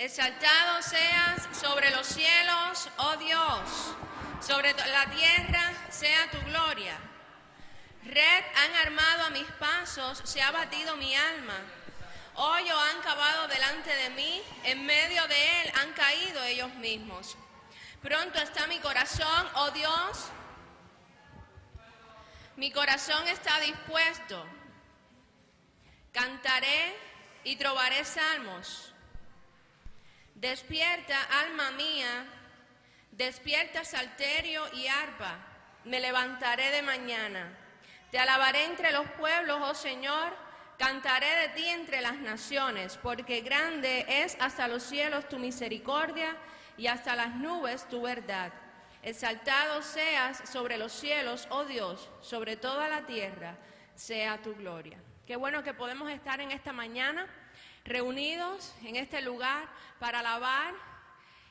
Exaltado seas sobre los cielos, oh Dios, sobre la tierra sea tu gloria. Red han armado a mis pasos, se ha batido mi alma. Hoyo han cavado delante de mí, en medio de él han caído ellos mismos. Pronto está mi corazón, oh Dios, mi corazón está dispuesto. Cantaré y trovaré salmos. Despierta, alma mía, despierta salterio y arpa, me levantaré de mañana. Te alabaré entre los pueblos, oh Señor, cantaré de ti entre las naciones, porque grande es hasta los cielos tu misericordia y hasta las nubes tu verdad. Exaltado seas sobre los cielos, oh Dios, sobre toda la tierra sea tu gloria. Qué bueno que podemos estar en esta mañana reunidos en este lugar para alabar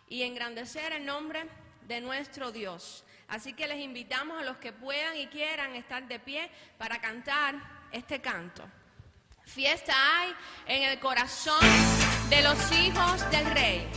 y engrandecer el nombre de nuestro Dios. Así que les invitamos a los que puedan y quieran estar de pie para cantar este canto. Fiesta hay en el corazón de los hijos del Rey.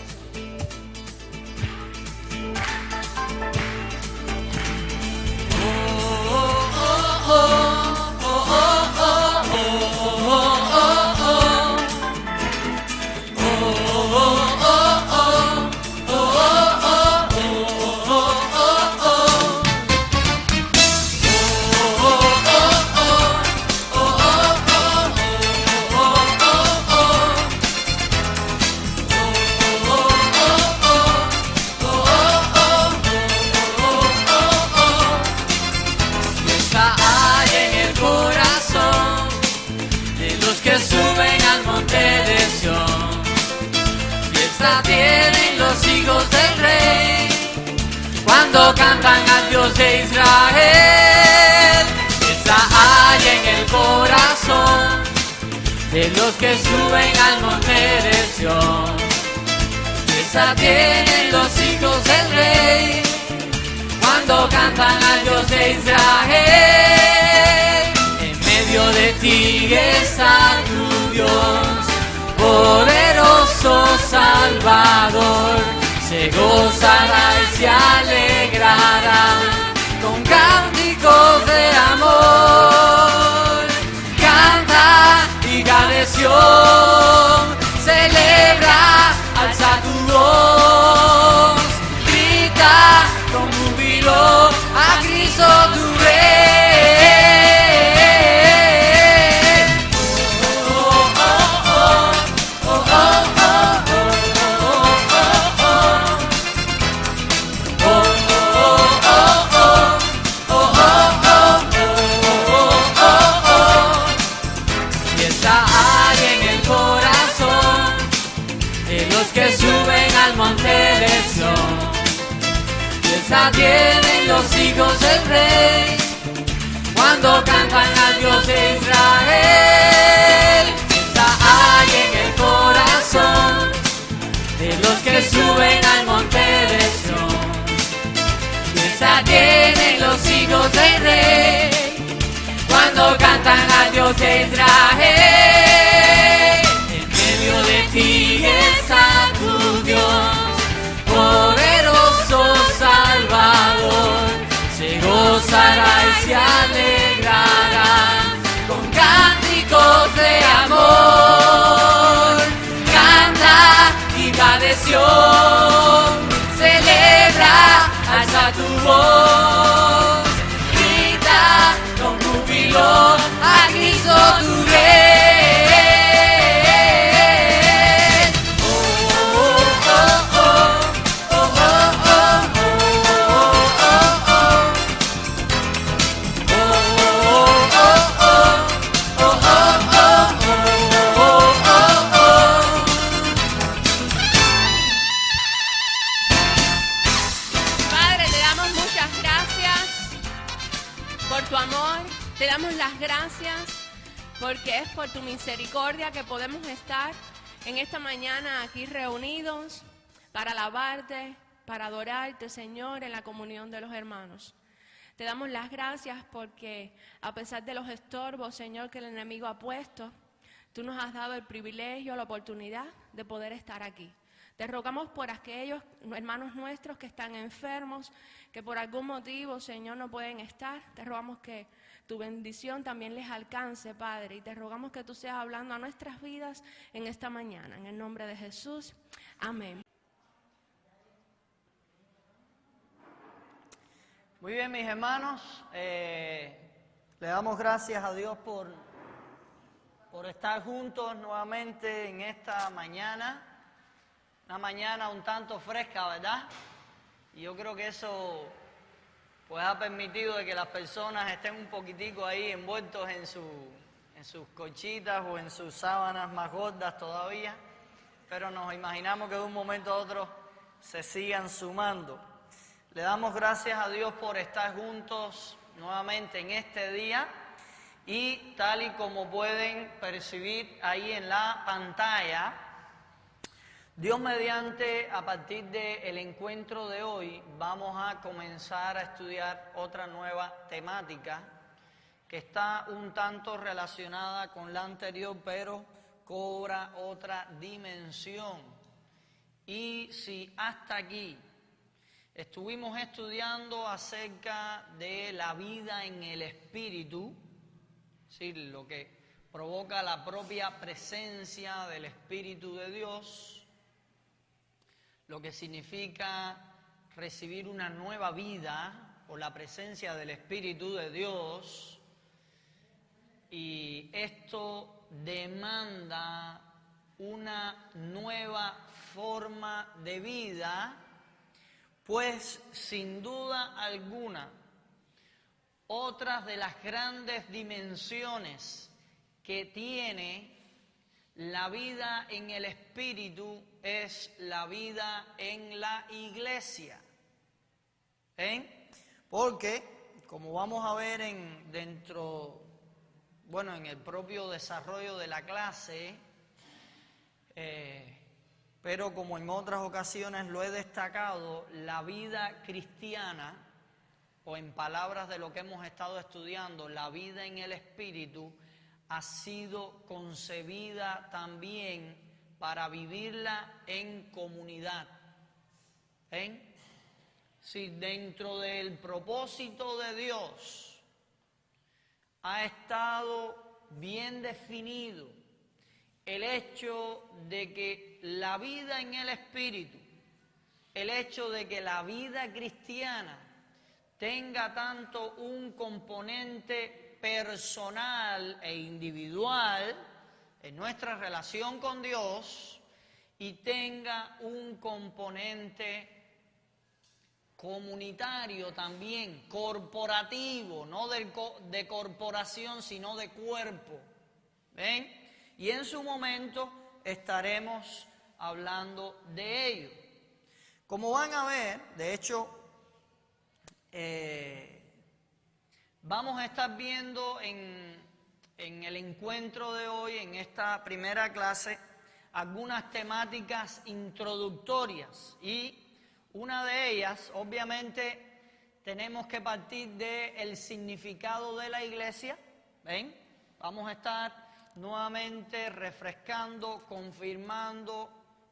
Tienen los hijos del Rey cuando cantan al Dios de Israel. Esa hay en el corazón de los que suben al monte de Sión. Esa tienen los hijos del Rey cuando cantan al Dios de Israel. En medio de ti está tu Dios, poderoso Salvador, se gozará y se alegrará con cánticos de amor. Canta, hija de Sión, celebra, alza tu voz, grita con júbilo a Cristo tu Rey. Tienen los hijos del Rey cuando cantan al Dios de Israel. Esta hay en el corazón de los que suben al monte de Sión. Esta tienen los hijos del Rey cuando cantan al Dios de Israel. En medio de ti está tu Dios, poderoso Salvador, se gozará y se alegrará con cánticos de amor. Canta, hija de Sión, celebra, alza tu voz, grita con júbilo a Cristo tu Rey. Te damos las gracias porque es por tu misericordia que podemos estar en esta mañana aquí reunidos para alabarte, para adorarte, Señor, en la comunión de los hermanos. Te damos las gracias porque a pesar de los estorbos, Señor, que el enemigo ha puesto, tú nos has dado el privilegio, la oportunidad de poder estar aquí. Te rogamos por aquellos hermanos nuestros que están enfermos, que por algún motivo, Señor, no pueden estar. Te rogamos que tu bendición también les alcance, Padre, y te rogamos que tú seas hablando a nuestras vidas en esta mañana. En el nombre de Jesús, amén. Muy bien, mis hermanos, le damos gracias a Dios por estar juntos nuevamente en esta mañana. Una mañana un tanto fresca, ¿verdad? Y yo creo que eso pues ha permitido de que las personas estén un poquitico ahí envueltos en sus colchitas o en sus sábanas más gordas todavía, pero nos imaginamos que de un momento a otro se sigan sumando. Le damos gracias a Dios por estar juntos nuevamente en este día y tal y como pueden percibir ahí en la pantalla, Dios mediante, a partir del encuentro de hoy, vamos a comenzar a estudiar otra nueva temática que está un tanto relacionada con la anterior, pero cobra otra dimensión. Y si hasta aquí estuvimos estudiando acerca de la vida en el Espíritu, ¿sí?, lo que provoca la propia presencia del Espíritu de Dios, lo que significa recibir una nueva vida por la presencia del Espíritu de Dios, y esto demanda una nueva forma de vida, pues sin duda alguna, otras de las grandes dimensiones que tiene la vida en el Espíritu es la vida en la iglesia. Porque, como vamos a ver en el propio desarrollo de la clase, pero como en otras ocasiones lo he destacado, la vida cristiana, o en palabras de lo que hemos estado estudiando, la vida en el Espíritu, ha sido concebida también para vivirla en comunidad. Si dentro del propósito de Dios ha estado bien definido el hecho de que la vida en el Espíritu, el hecho de que la vida cristiana tenga tanto un componente personal e individual en nuestra relación con Dios y tenga un componente comunitario también, corporativo, no de corporación, sino de cuerpo. ¿Ven? Y en su momento estaremos hablando de ello. Como van a ver, de hecho, vamos a estar viendo en el encuentro de hoy, en esta primera clase, algunas temáticas introductorias, y una de ellas, obviamente, tenemos que partir del significado de la iglesia. ¿Ven? Vamos a estar nuevamente refrescando, confirmando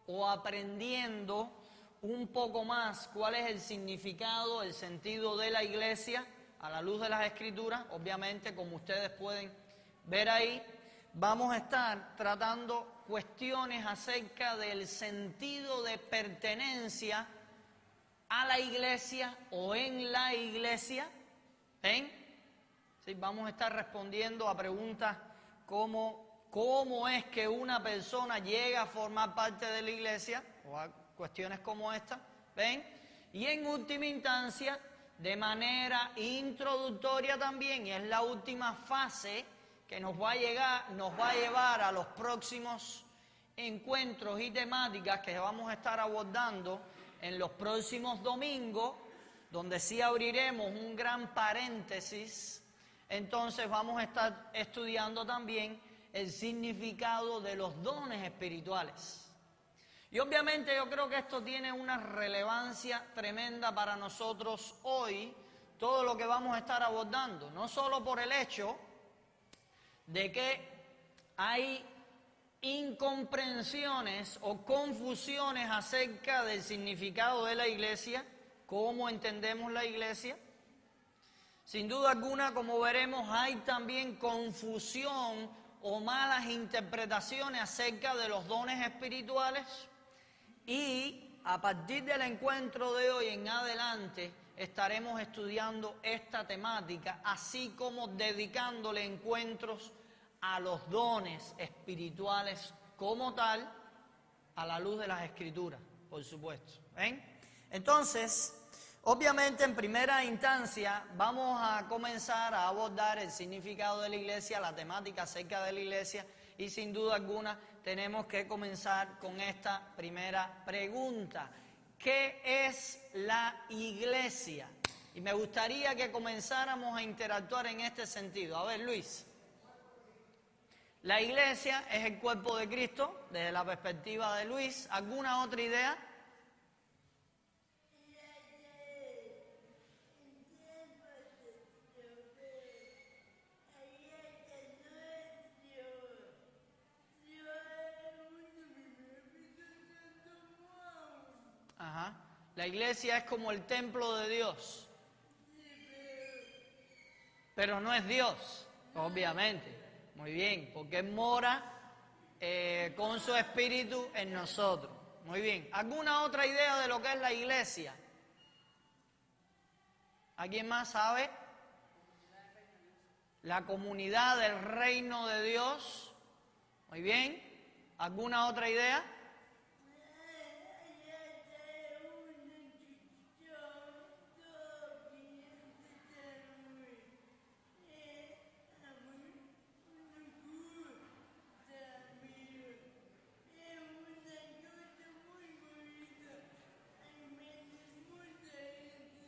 o aprendiendo un poco más cuál es el significado, el sentido de la iglesia a la luz de las Escrituras. Obviamente, como ustedes pueden ver ahí, vamos a estar tratando cuestiones acerca del sentido de pertenencia a la iglesia o en la iglesia. ¿Ven? Sí, vamos a estar respondiendo a preguntas como ¿cómo es que una persona llega a formar parte de la iglesia? O a cuestiones como esta. ¿Ven? Y en última instancia, de manera introductoria también, y es la última fase que nos va a llevar a los próximos encuentros y temáticas que vamos a estar abordando en los próximos domingos, donde sí abriremos un gran paréntesis. Entonces vamos a estar estudiando también el significado de los dones espirituales. Y obviamente yo creo que esto tiene una relevancia tremenda para nosotros hoy, todo lo que vamos a estar abordando, no solo por el hecho de que hay incomprensiones o confusiones acerca del significado de la iglesia, cómo entendemos la iglesia. Sin duda alguna, como veremos, hay también confusión o malas interpretaciones acerca de los dones espirituales, y a partir del encuentro de hoy en adelante estaremos estudiando esta temática, así como dedicándole encuentros a los dones espirituales como tal, a la luz de las Escrituras, por supuesto. ¿Ven? Entonces, obviamente en primera instancia vamos a comenzar a abordar el significado de la iglesia, la temática acerca de la iglesia, y sin duda alguna tenemos que comenzar con esta primera pregunta. ¿Qué es la iglesia? Y me gustaría que comenzáramos a interactuar en este sentido. A ver, Luis. La iglesia es el cuerpo de Cristo, desde la perspectiva de Luis. ¿Alguna otra idea? Ajá. La iglesia es como el templo de Dios. Pero no es Dios, obviamente. Muy bien, porque Él mora con su espíritu en nosotros. Muy bien. ¿Alguna otra idea de lo que es la iglesia? ¿Alguien más sabe? La comunidad del reino de Dios. Muy bien. ¿Alguna otra idea?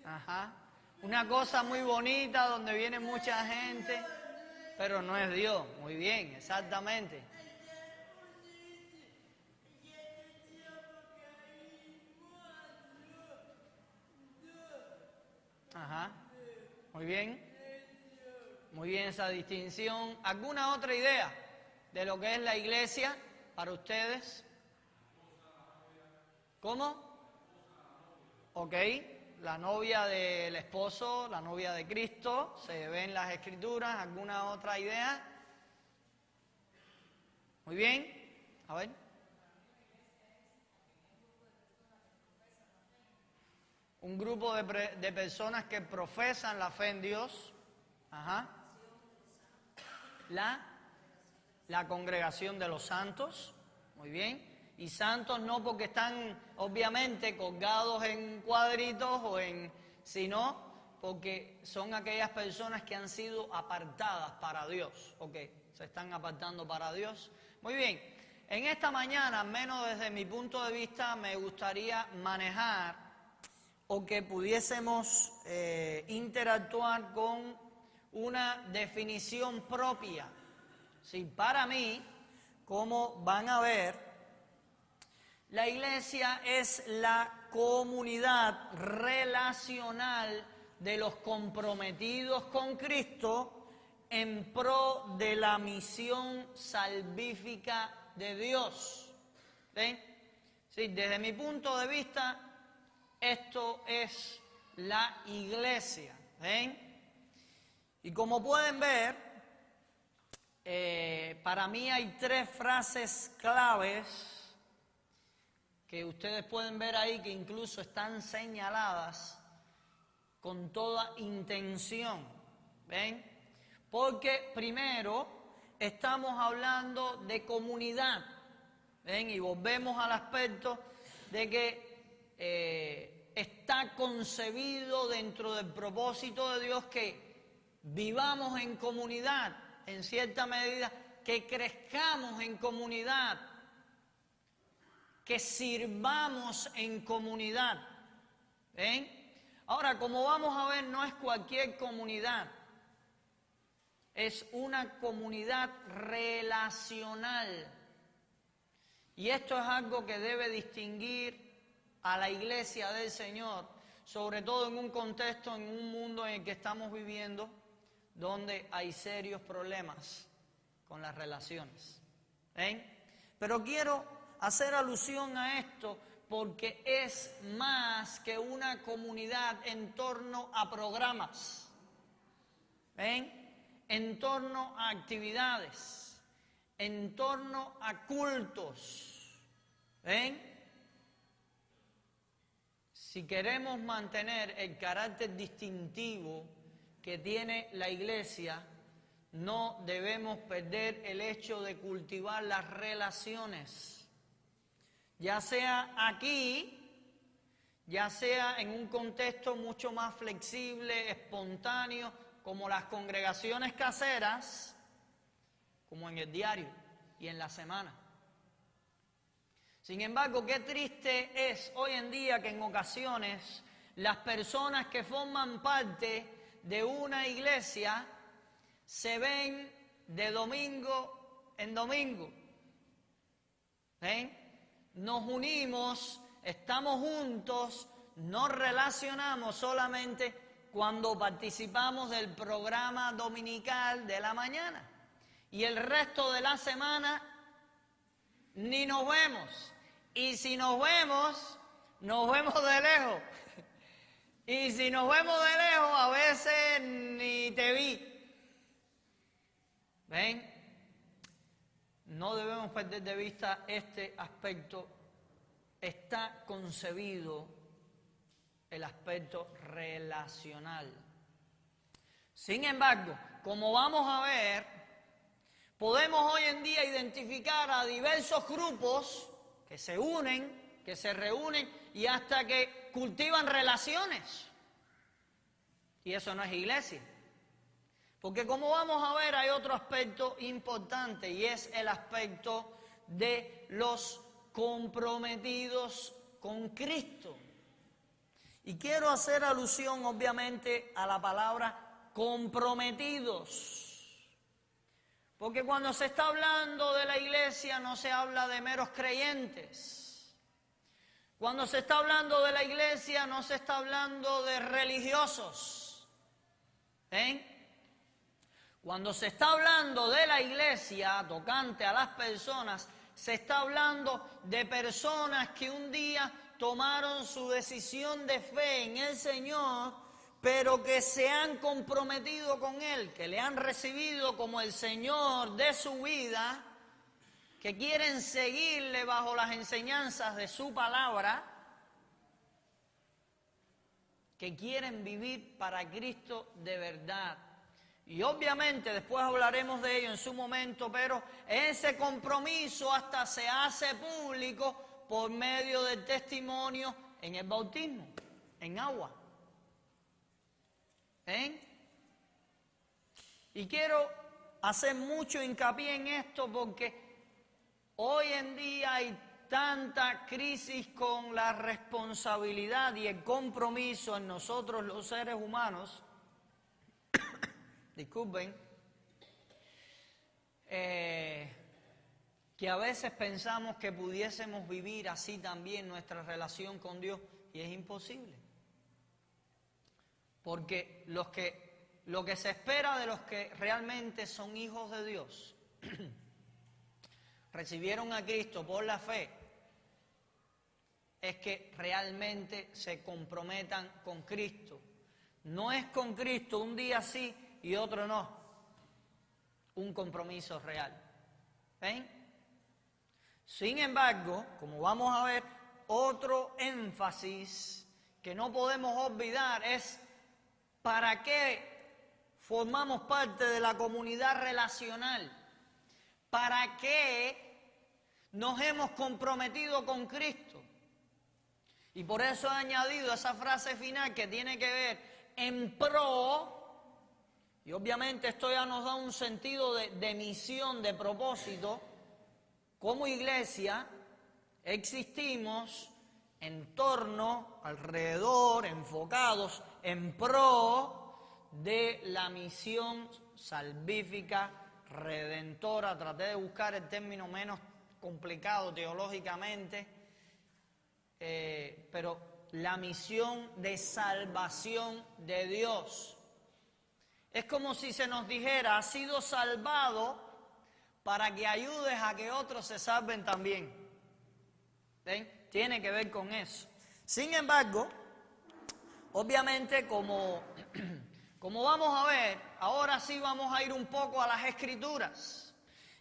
Ajá. Una cosa muy bonita donde viene mucha gente, pero no es Dios. Muy bien, exactamente. Ajá. Muy bien. Muy bien esa distinción. ¿Alguna otra idea de lo que es la iglesia para ustedes? ¿Cómo? Ok. La novia del esposo, la novia de Cristo, se ve en las Escrituras. ¿Alguna otra idea? Muy bien. A ver. Un grupo de personas que profesan la fe en Dios. Ajá. La congregación de los santos. Muy bien. Y santos no porque están obviamente colgados en cuadritos sino porque son aquellas personas que han sido apartadas para Dios. Ok, se están apartando para Dios. Muy bien, en esta mañana, al menos desde mi punto de vista, me gustaría manejar o que pudiésemos interactuar con una definición propia. Sí, para mí, como van a ver, la iglesia es la comunidad relacional de los comprometidos con Cristo en pro de la misión salvífica de Dios. ¿Ven? Sí, desde mi punto de vista, esto es la iglesia. ¿Ven? Y como pueden ver, para mí hay 3 frases claves que ustedes pueden ver ahí, que incluso están señaladas con toda intención. ¿Ven? Porque primero estamos hablando de comunidad. ¿Ven? Y volvemos al aspecto de que está concebido dentro del propósito de Dios que vivamos en comunidad, en cierta medida, que crezcamos en comunidad, que sirvamos en comunidad. ¿Ven? Ahora, como vamos a ver, no es cualquier comunidad, es una comunidad relacional. Y esto es algo que debe distinguir a la iglesia del Señor, sobre todo en un contexto, en un mundo en el que estamos viviendo, donde hay serios problemas con las relaciones. ¿Ven? Pero quiero hacer alusión a esto porque es más que una comunidad en torno a programas, ¿ven? En torno a actividades, en torno a cultos, ¿ven? Si queremos mantener el carácter distintivo que tiene la iglesia, no debemos perder el hecho de cultivar las relaciones, ya sea aquí, ya sea en un contexto mucho más flexible, espontáneo, como las congregaciones caseras, como en el diario y en la semana. Sin embargo, qué triste es hoy en día que en ocasiones las personas que forman parte de una iglesia se ven de domingo en domingo. ¿Ven? Nos unimos, estamos juntos, nos relacionamos solamente cuando participamos del programa dominical de la mañana. Y el resto de la semana ni nos vemos. Y si nos vemos de lejos. Y si nos vemos de lejos, a veces ni te vi. ¿Ven? No debemos perder de vista este aspecto. Está concebido el aspecto relacional. Sin embargo, como vamos a ver, podemos hoy en día identificar a diversos grupos que se unen, que se reúnen y hasta que cultivan relaciones. Y eso no es iglesia. Porque como vamos a ver, hay otro aspecto importante y es el aspecto de los comprometidos con Cristo. Y quiero hacer alusión obviamente a la palabra comprometidos. Porque cuando se está hablando de la iglesia no se habla de meros creyentes. Cuando se está hablando de la iglesia no se está hablando de religiosos. ¿Ven? Cuando se está hablando de la iglesia tocante a las personas, se está hablando de personas que un día tomaron su decisión de fe en el Señor, pero que se han comprometido con Él, que le han recibido como el Señor de su vida, que quieren seguirle bajo las enseñanzas de su palabra, que quieren vivir para Cristo de verdad. Y obviamente después hablaremos de ello en su momento, pero ese compromiso hasta se hace público por medio del testimonio en el bautismo, en agua. ¿Ven? Y quiero hacer mucho hincapié en esto porque hoy en día hay tanta crisis con la responsabilidad y el compromiso en nosotros los seres humanos, disculpen, que a veces pensamos que pudiésemos vivir así también nuestra relación con Dios y es imposible. Porque lo que se espera de los que realmente son hijos de Dios, recibieron a Cristo por la fe, es que realmente se comprometan con Cristo. No es con Cristo un día sí y otro no. Un compromiso real. ¿Ven? Sin embargo, como vamos a ver, otro énfasis que no podemos olvidar es ¿para qué formamos parte de la comunidad relacional? ¿Para qué nos hemos comprometido con Cristo? Y por eso he añadido esa frase final que tiene que ver en pro, y obviamente esto ya nos da un sentido de misión, de propósito. Como iglesia existimos en torno, alrededor, enfocados en pro de la misión salvífica, redentora. Traté de buscar el término menos complicado teológicamente, pero la misión de salvación de Dios. Es como si se nos dijera, has sido salvado para que ayudes a que otros se salven también. ¿Ven? Tiene que ver con eso. Sin embargo, obviamente como vamos a ver, ahora sí vamos a ir un poco a las Escrituras.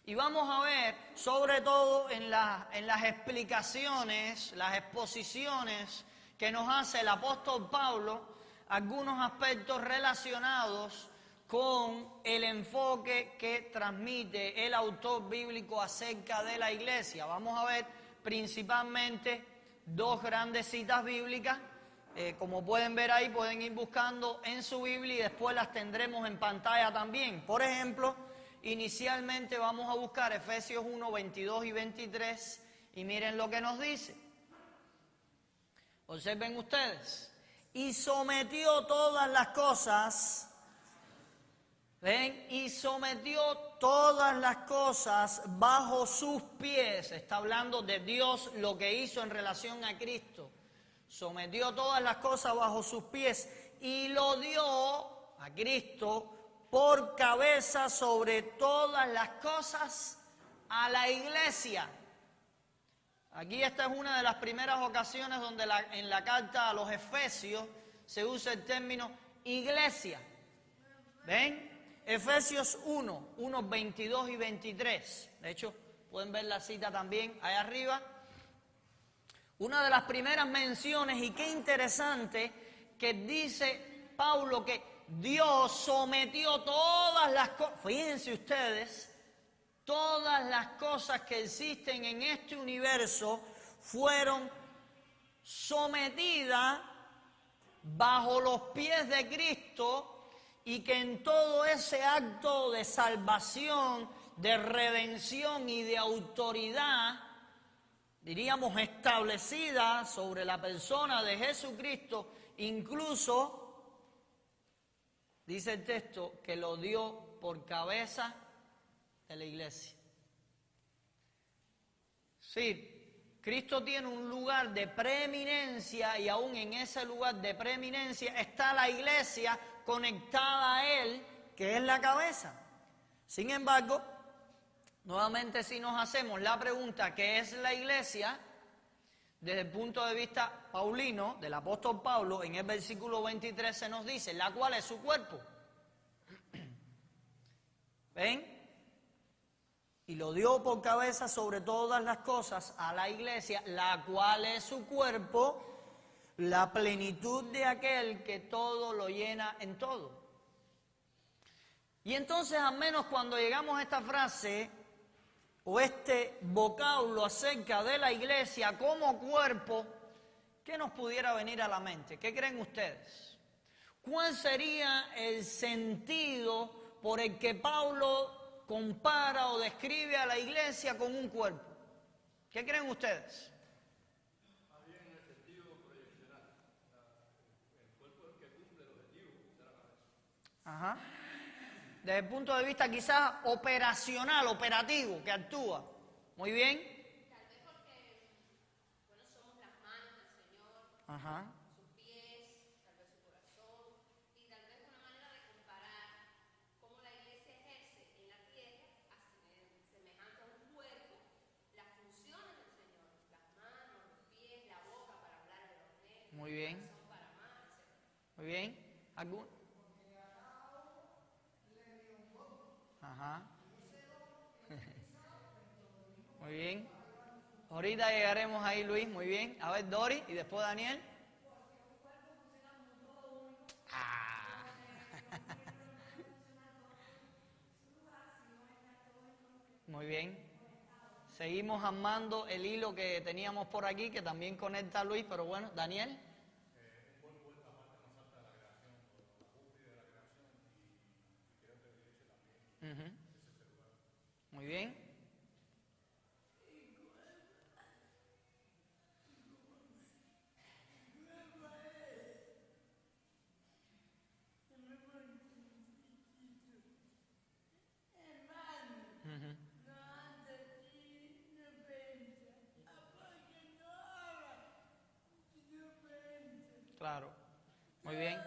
Y vamos a ver, sobre todo en las explicaciones, las exposiciones que nos hace el apóstol Pablo, algunos aspectos relacionados con el enfoque que transmite el autor bíblico acerca de la iglesia. Vamos a ver principalmente dos grandes citas bíblicas. Como pueden ver ahí, pueden ir buscando en su Biblia y después las tendremos en pantalla también. Por ejemplo, inicialmente vamos a buscar Efesios 1, 22 y 23 y miren lo que nos dice. Observen ustedes. Y sometió todas las cosas, ¿ven? Y sometió todas las cosas bajo sus pies. Está hablando de Dios, lo que hizo en relación a Cristo. Sometió todas las cosas bajo sus pies y lo dio a Cristo por cabeza sobre todas las cosas a la iglesia. Aquí esta es una de las primeras ocasiones donde en la carta a los Efesios se usa el término iglesia. ¿Ven? Efesios 1, 22 y 23. De hecho, pueden ver la cita también ahí arriba. Una de las primeras menciones, y qué interesante, que dice Pablo que Dios sometió todas las cosas. Fíjense ustedes, todas las cosas que existen en este universo fueron sometidas bajo los pies de Cristo y que en todo ese acto de salvación, de redención y de autoridad, diríamos establecida sobre la persona de Jesucristo, incluso, dice el texto, que lo dio por cabeza de la iglesia. Sí, Cristo tiene un lugar de preeminencia y aún en ese lugar de preeminencia está la iglesia conectada a Él, que es la cabeza. Sin embargo, nuevamente si nos hacemos la pregunta, ¿qué es la iglesia? Desde el punto de vista paulino, del apóstol Pablo, en el versículo 23 se nos dice, la cual es su cuerpo. ¿Ven? Y lo dio por cabeza sobre todas las cosas a la iglesia, la cual es su cuerpo, la plenitud de aquel que todo lo llena en todo. Y entonces, al menos cuando llegamos a esta frase, o este vocablo acerca de la iglesia como cuerpo, ¿qué nos pudiera venir a la mente? ¿Qué creen ustedes? ¿Cuál sería el sentido por el que Pablo compara o describe a la iglesia con un cuerpo? ¿Qué creen ustedes? En el sentido proyeccional, el cuerpo es el que cumple el objetivo de la cabeza. Ajá. Desde el punto de vista quizás operacional, operativo, que actúa. Muy bien. Tal vez porque, bueno, somos las manos del Señor, Ajá. sus pies, tal vez su corazón, y tal vez una manera de comparar cómo la iglesia ejerce en la tierra, semejante a un cuerpo, las funciones del Señor, las manos, los pies, la boca para hablar de los nervios, Muy bien. el corazón para amar, etc. Muy bien. ¿Algún? Ajá. Muy bien. Ahorita llegaremos ahí, Luis. Muy bien. A ver, Dori y después Daniel. Ah. Muy bien. Seguimos armando el hilo que teníamos por aquí, que también conecta a Luis, pero bueno, Daniel. Muy bien. Claro. Muy bien.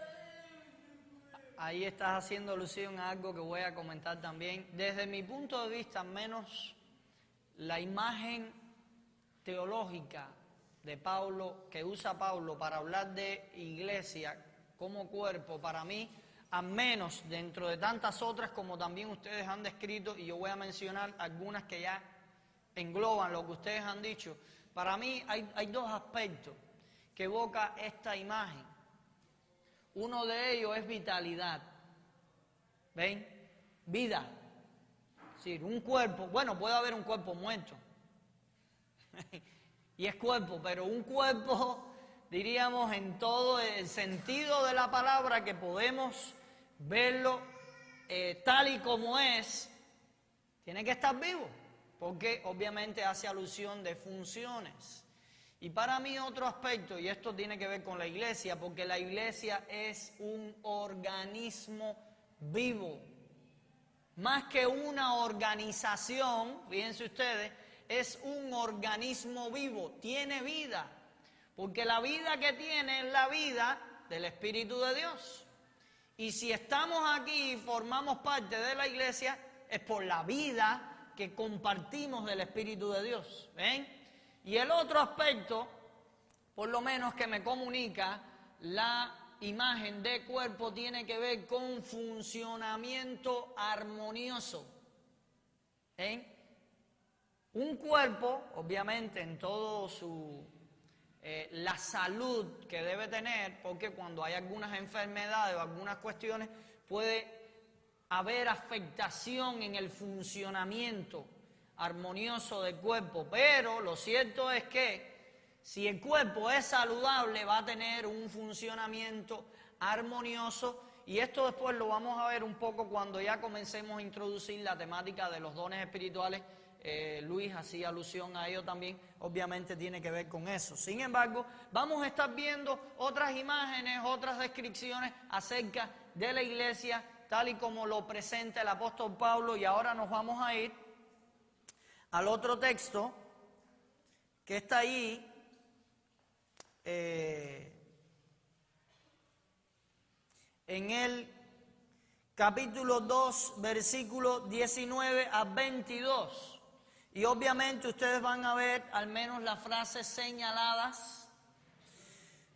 ahí estás haciendo alusión a algo que voy a comentar también. Desde mi punto de vista, al menos la imagen teológica de Pablo, que usa Pablo para hablar de iglesia como cuerpo, para mí, al menos dentro de tantas otras como también ustedes han descrito, y yo voy a mencionar algunas que ya engloban lo que ustedes han dicho, para mí hay dos aspectos que evoca esta imagen. Uno de ellos es vitalidad. ¿Ven? Vida. Es decir, un cuerpo, bueno, puede haber un cuerpo muerto. Y es cuerpo, pero un cuerpo, diríamos, en todo el sentido de la palabra, que podemos verlo tal y como es, tiene que estar vivo, porque obviamente hace alusión de funciones. Y para mí otro aspecto, y esto tiene que ver con la iglesia, porque la iglesia es un organismo vivo. Más que una organización, fíjense ustedes, es un organismo vivo, tiene vida. Porque la vida que tiene es la vida del Espíritu de Dios. Y si estamos aquí y formamos parte de la iglesia, es por la vida que compartimos del Espíritu de Dios. ¿Ven? Y el otro aspecto, por lo menos que me comunica la imagen de cuerpo, tiene que ver con funcionamiento armonioso. Un cuerpo, obviamente, en todo su la salud que debe tener, porque cuando hay algunas enfermedades o algunas cuestiones, puede haber afectación en el funcionamiento armonioso del cuerpo, pero lo cierto es que si el cuerpo es saludable va a tener un funcionamiento armonioso, y esto después lo vamos a ver un poco cuando ya comencemos a introducir la temática de los dones espirituales. Luis hacía alusión a ello también, obviamente tiene que ver con eso. Sin embargo, vamos a estar viendo otras imágenes, otras descripciones acerca de la iglesia, tal y como lo presenta el apóstol Pablo, y ahora nos vamos a ir al otro texto que está ahí, en el capítulo 2, versículo 19 a 22. Y obviamente ustedes van a ver al menos las frases señaladas.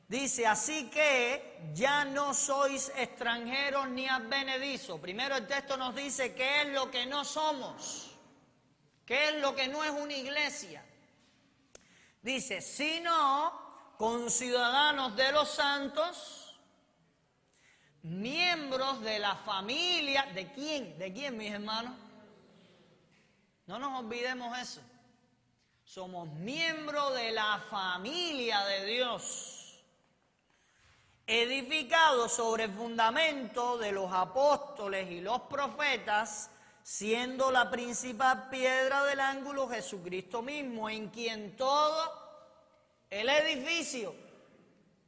Dice, así que ya no sois extranjeros ni advenedizos. Primero el texto nos dice qué es lo que no somos. ¿Qué es lo que no es una iglesia? Dice, sino conciudadanos de los santos, miembros de la familia. ¿De quién? ¿De quién, mis hermanos? No nos olvidemos eso. Somos miembros de la familia de Dios, edificados sobre el fundamento de los apóstoles y los profetas, siendo la principal piedra del ángulo Jesucristo mismo, en quien todo el edificio.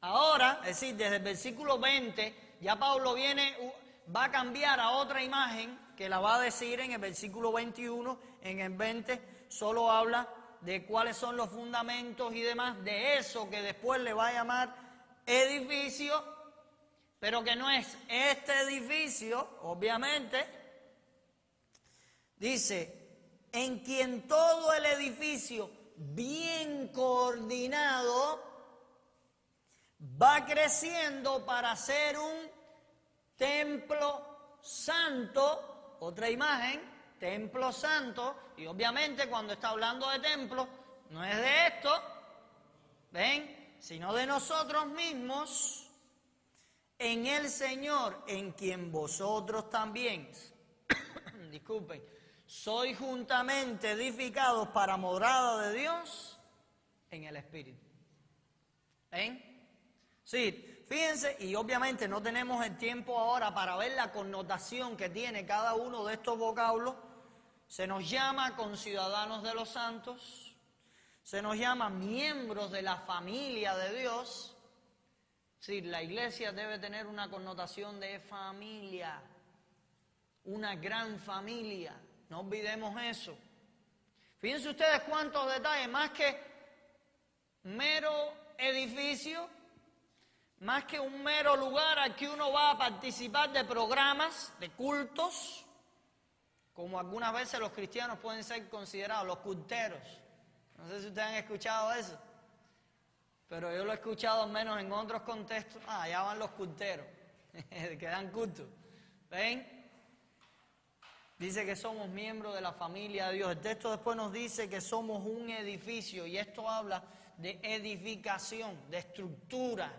Ahora, es decir, desde el versículo 20, ya Pablo va a cambiar a otra imagen que la va a decir en el versículo 21, en el 20 solo habla de cuáles son los fundamentos y demás, de eso que después le va a llamar edificio, pero que no es este edificio, obviamente. Dice, en quien todo el edificio bien coordinado va creciendo para ser un templo santo, otra imagen, templo santo, y obviamente cuando está hablando de templo, no es de esto, ¿ven? Sino de nosotros mismos, en el Señor, en quien vosotros también, disculpen, sois juntamente edificados para morada de Dios en el Espíritu. ¿Ven? Sí, fíjense, y obviamente no tenemos el tiempo ahora para ver la connotación que tiene cada uno de estos vocablos. Se nos llama conciudadanos de los santos, se nos llama miembros de la familia de Dios. Sí, la iglesia debe tener una connotación de familia, una gran familia, no olvidemos eso. Fíjense ustedes cuántos detalles, más que mero edificio, más que un mero lugar al que uno va a participar de programas, de cultos, como algunas veces los cristianos pueden ser considerados, los culteros. No sé si ustedes han escuchado eso, pero yo lo he escuchado al menos en otros contextos. Allá van los culteros, que dan culto. ¿Ven? Dice que somos miembros de la familia de Dios. El texto después nos dice que somos un edificio, y esto habla de edificación, de estructura.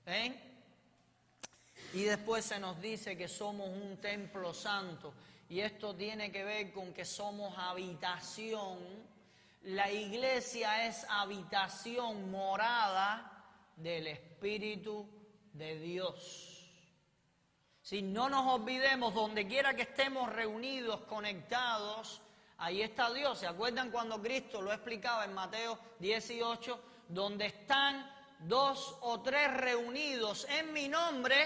¿Ven? Y después se nos dice que somos un templo santo, y esto tiene que ver con que somos habitación. La iglesia es habitación, morada del Espíritu de Dios. Si no nos olvidemos, donde quiera que estemos reunidos, conectados, ahí está Dios. ¿Se acuerdan cuando Cristo lo explicaba en Mateo 18? Donde están 2 o 3 reunidos en mi nombre,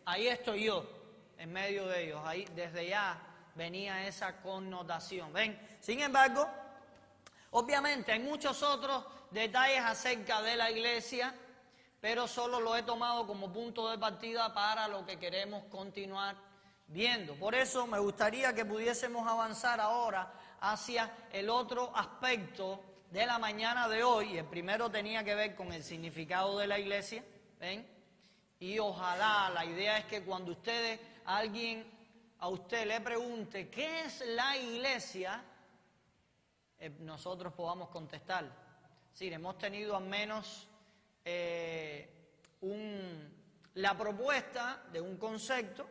ahí estoy yo, en medio de ellos. Ahí desde ya venía esa connotación. ¿Ven? Sin embargo, obviamente hay muchos otros detalles acerca de la iglesia, pero solo lo he tomado como punto de partida para lo que queremos continuar viendo. Por eso me gustaría que pudiésemos avanzar ahora hacia el otro aspecto de la mañana de hoy. El primero tenía que ver con el significado de la iglesia, ¿ven? Y ojalá, la idea es que cuando alguien a usted le pregunte ¿qué es la iglesia?, nosotros podamos contestar. Sí, hemos tenido al menos la propuesta de un concepto.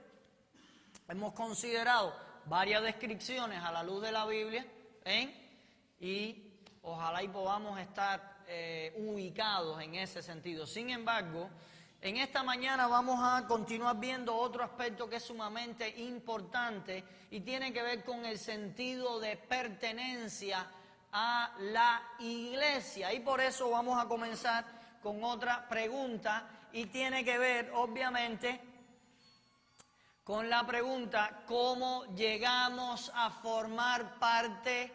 Hemos considerado varias descripciones a la luz de la Biblia, y ojalá y podamos estar ubicados en ese sentido. Sin embargo, en esta mañana vamos a continuar viendo otro aspecto que es sumamente importante y tiene que ver con el sentido de pertenencia a la iglesia. Y por eso vamos a comenzar con otra pregunta, y tiene que ver obviamente con la pregunta: ¿cómo llegamos a formar parte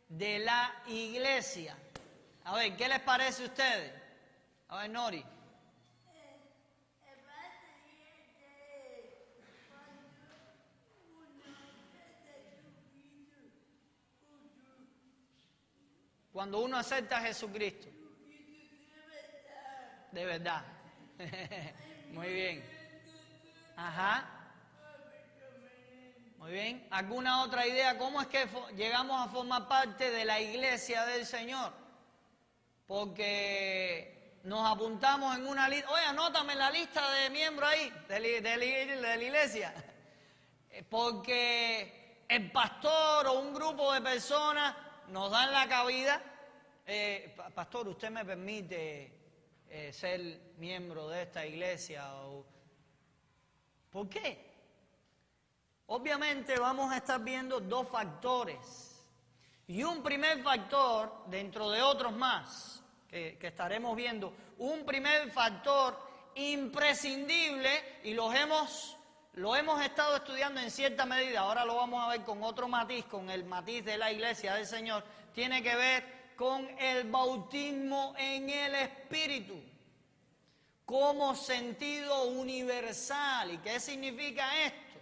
de la iglesia? A ver, ¿qué les parece a ustedes? A ver, Nori. Cuando uno acepta a Jesucristo. De verdad. Muy bien. Ajá. Muy bien. ¿Alguna otra idea? ¿Cómo es que llegamos a formar parte de la iglesia del Señor? Porque nos apuntamos en una lista. Oye, anótame la lista de miembros ahí, de la iglesia. Porque el pastor o un grupo de personas nos dan la cabida. Pastor, ¿usted me permite ser miembro de esta iglesia? ¿Por qué? Obviamente vamos a estar viendo 2 factores. Y un primer factor, dentro de otros más que estaremos viendo, un primer factor imprescindible, y lo hemos estado estudiando en cierta medida, ahora lo vamos a ver con otro matiz, con el matiz de la iglesia del Señor, tiene que ver con el bautismo en el Espíritu, como sentido universal. ¿Y qué significa esto?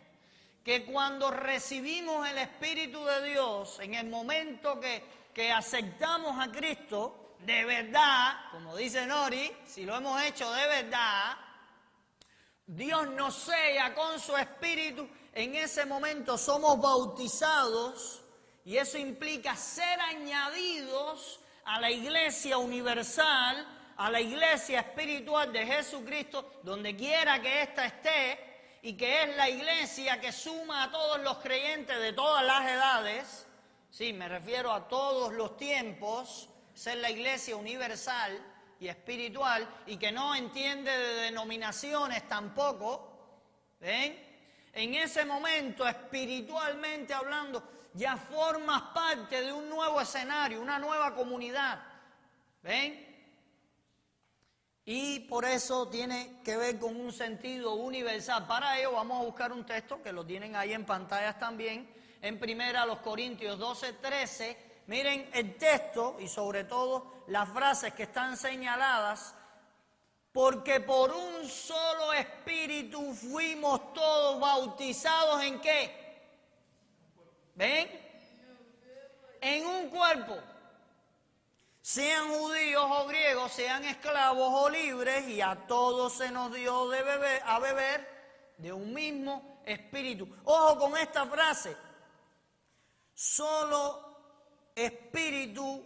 Que cuando recibimos el Espíritu de Dios, en el momento que aceptamos a Cristo, de verdad, como dice Nori, si lo hemos hecho de verdad, Dios nos sella con su Espíritu. En ese momento somos bautizados, y eso implica ser añadidos a la iglesia universal, a la iglesia espiritual de Jesucristo, donde quiera que ésta esté, y que es la iglesia que suma a todos los creyentes de todas las edades. Sí, me refiero a todos los tiempos, ser la iglesia universal y espiritual, y que no entiende de denominaciones tampoco. ¿Ven? En ese momento, espiritualmente hablando, ya formas parte de un nuevo escenario, una nueva comunidad. ¿Ven? Y por eso tiene que ver con un sentido universal. Para ello vamos a buscar un texto que lo tienen ahí en pantallas también, en 1 Corintios 12:13. Miren el texto y sobre todo las frases que están señaladas. Porque por un solo espíritu fuimos todos bautizados ¿en qué? ¿Ven? En un cuerpo. Sean judíos o griegos, sean esclavos o libres, y a todos se nos dio a beber de un mismo espíritu. Ojo con esta frase. Solo espíritu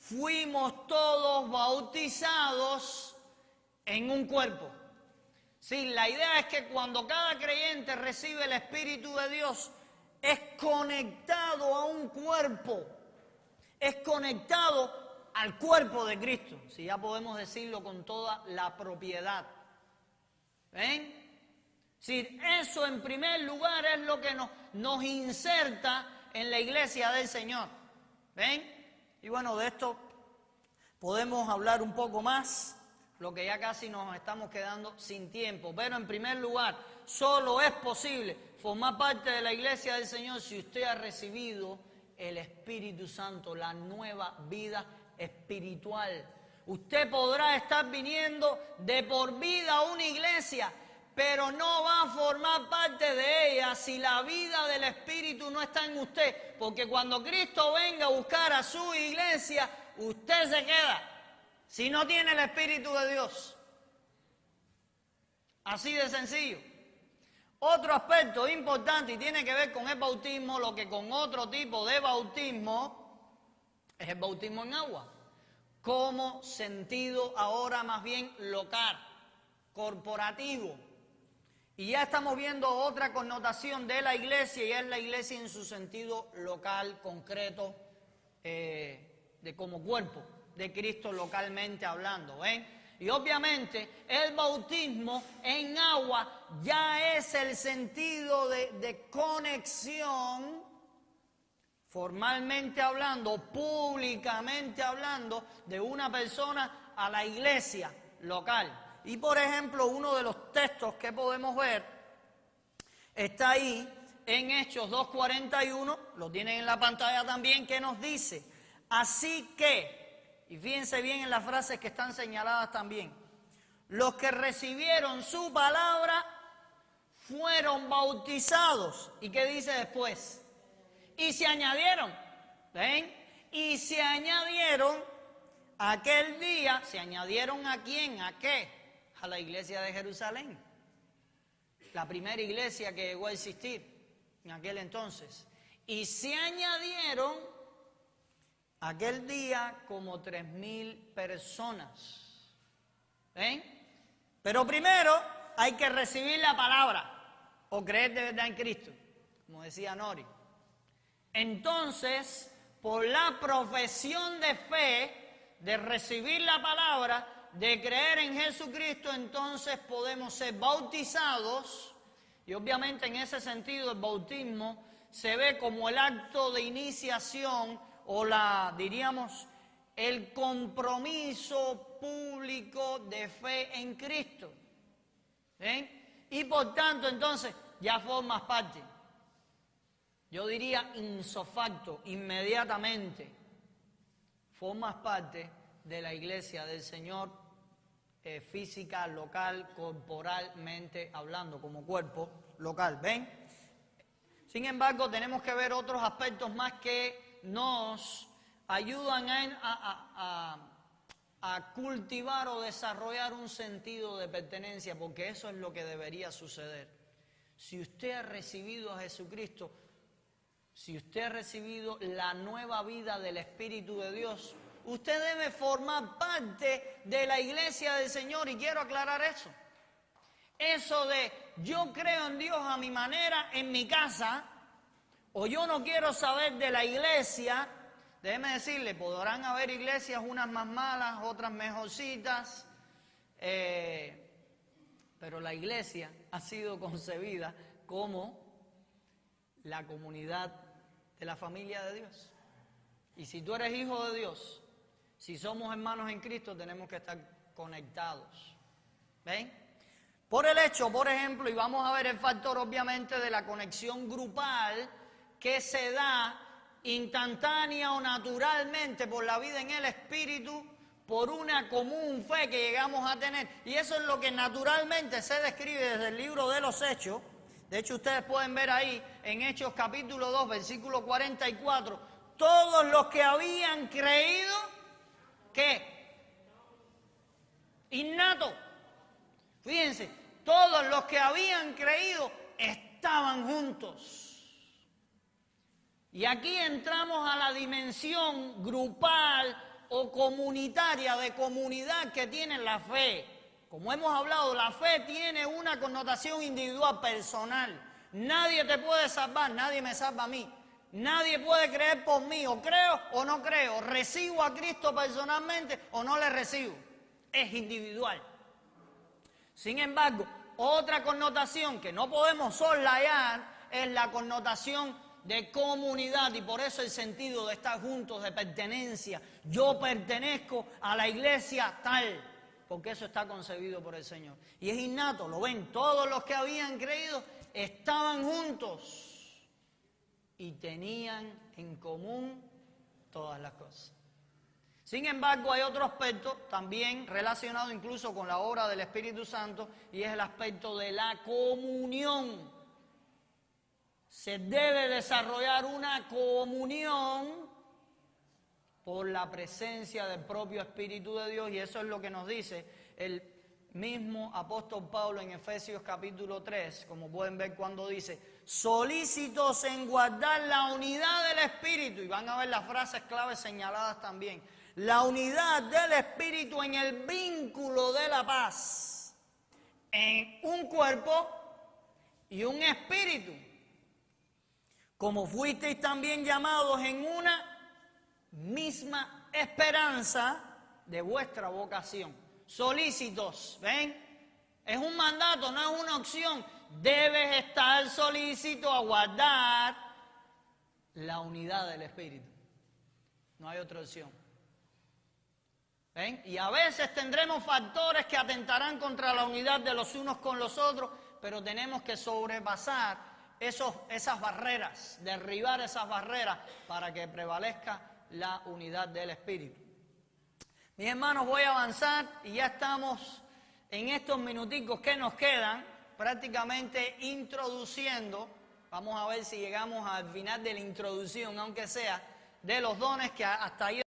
fuimos todos bautizados en un cuerpo. Sí, la idea es que cuando cada creyente recibe el Espíritu de Dios, es conectado a un cuerpo, es conectado al cuerpo de Cristo, si ya podemos decirlo con toda la propiedad. ¿Ven? Sí, eso en primer lugar es lo que nos inserta en la iglesia del Señor. ¿Ven? Y bueno, de esto podemos hablar un poco más, lo que ya casi nos estamos quedando sin tiempo. Pero en primer lugar, solo es posible formar parte de la iglesia del Señor si usted ha recibido el Espíritu Santo, la nueva vida espiritual. Usted podrá estar viniendo de por vida a una iglesia, pero no va a formar parte de ella si la vida del Espíritu no está en usted. Porque cuando Cristo venga a buscar a su iglesia, usted se queda si no tiene el Espíritu de Dios. Así de sencillo. Otro aspecto importante y tiene que ver con el bautismo, lo que con otro tipo de bautismo, es el bautismo en agua. Como sentido ahora más bien local, corporativo. Y ya estamos viendo otra connotación de la iglesia, y es la iglesia en su sentido local, concreto, de como cuerpo de Cristo localmente hablando, ¿ven? Y obviamente el bautismo en agua ya es el sentido de conexión, formalmente hablando, públicamente hablando, de una persona a la iglesia local. Y por ejemplo, uno de los textos que podemos ver está ahí en Hechos 2:41, lo tienen en la pantalla también, que nos dice: así que, y fíjense bien en las frases que están señaladas también, los que recibieron su palabra fueron bautizados. ¿Y qué dice después? Y se añadieron, ¿ven? Y se añadieron aquel día. ¿Se añadieron a quién? ¿A qué? A la iglesia de Jerusalén, la primera iglesia que llegó a existir en aquel entonces. Y se añadieron aquel día como 3,000 personas. ¿Ven? Pero primero hay que recibir la palabra o creer de verdad en Cristo, como decía Nori. Entonces, por la profesión de fe, de recibir la palabra, de creer en Jesucristo, entonces podemos ser bautizados. Y obviamente en ese sentido el bautismo se ve como el acto de iniciación o diríamos, el compromiso público de fe en Cristo. ¿Ven? Y por tanto entonces ya formas parte. Yo diría ipso facto, inmediatamente formas parte de la iglesia del Señor, física, local, corporalmente hablando, como cuerpo local. ¿Ven? Sin embargo, tenemos que ver otros aspectos más que nos ayudan a cultivar o desarrollar un sentido de pertenencia, porque eso es lo que debería suceder. Si usted ha recibido a Jesucristo, si usted ha recibido la nueva vida del Espíritu de Dios, usted debe formar parte de la iglesia del Señor. Y quiero aclarar eso. Eso de yo creo en Dios a mi manera en mi casa, o yo no quiero saber de la iglesia. Déjeme decirle, podrán haber iglesias unas más malas, otras mejorcitas, pero la iglesia ha sido concebida como la comunidad de la familia de Dios. Y si tú eres hijo de Dios, si somos hermanos en Cristo, tenemos que estar conectados. ¿Ven? Por el hecho, por ejemplo, y vamos a ver el factor obviamente de la conexión grupal que se da instantánea o naturalmente por la vida en el Espíritu, por una común fe que llegamos a tener. Y eso es lo que naturalmente se describe desde el libro de los Hechos. De hecho, ustedes pueden ver ahí en Hechos capítulo 2, versículo 44, todos los que habían creído, ¿qué? Innato. Fíjense, todos los que habían creído estaban juntos. Y aquí entramos a la dimensión grupal o comunitaria de comunidad que tiene la fe. Como hemos hablado, la fe tiene una connotación individual, personal. Nadie te puede salvar, nadie me salva a mí. Nadie puede creer por mí, o creo o no creo. Recibo a Cristo personalmente o no le recibo. Es individual. Sin embargo, otra connotación que no podemos soslayar es la connotación de comunidad, y por eso el sentido de estar juntos, de pertenencia. Yo pertenezco a la iglesia tal, porque eso está concebido por el Señor. Y es innato, lo ven, todos los que habían creído estaban juntos y tenían en común todas las cosas. Sin embargo, hay otro aspecto también relacionado incluso con la obra del Espíritu Santo, y es el aspecto de la comunión. Se debe desarrollar una comunión por la presencia del propio Espíritu de Dios, y eso es lo que nos dice el mismo apóstol Pablo en Efesios capítulo 3, como pueden ver cuando dice, solícitos en guardar la unidad del Espíritu, y van a ver las frases claves señaladas también, la unidad del Espíritu en el vínculo de la paz, en un cuerpo y un espíritu, como fuisteis también llamados en una misma esperanza de vuestra vocación. Solícitos, ¿ven? Es un mandato, no es una opción. Debes estar solícito a guardar la unidad del Espíritu. No hay otra opción. ¿Ven? Y a veces tendremos factores que atentarán contra la unidad de los unos con los otros, pero tenemos que sobrepasar esas barreras, derribar esas barreras para que prevalezca la unidad del Espíritu. Mis hermanos, voy a avanzar y ya estamos en estos minuticos que nos quedan prácticamente introduciendo. Vamos a ver si llegamos al final de la introducción, aunque sea, de los dones que hasta ahí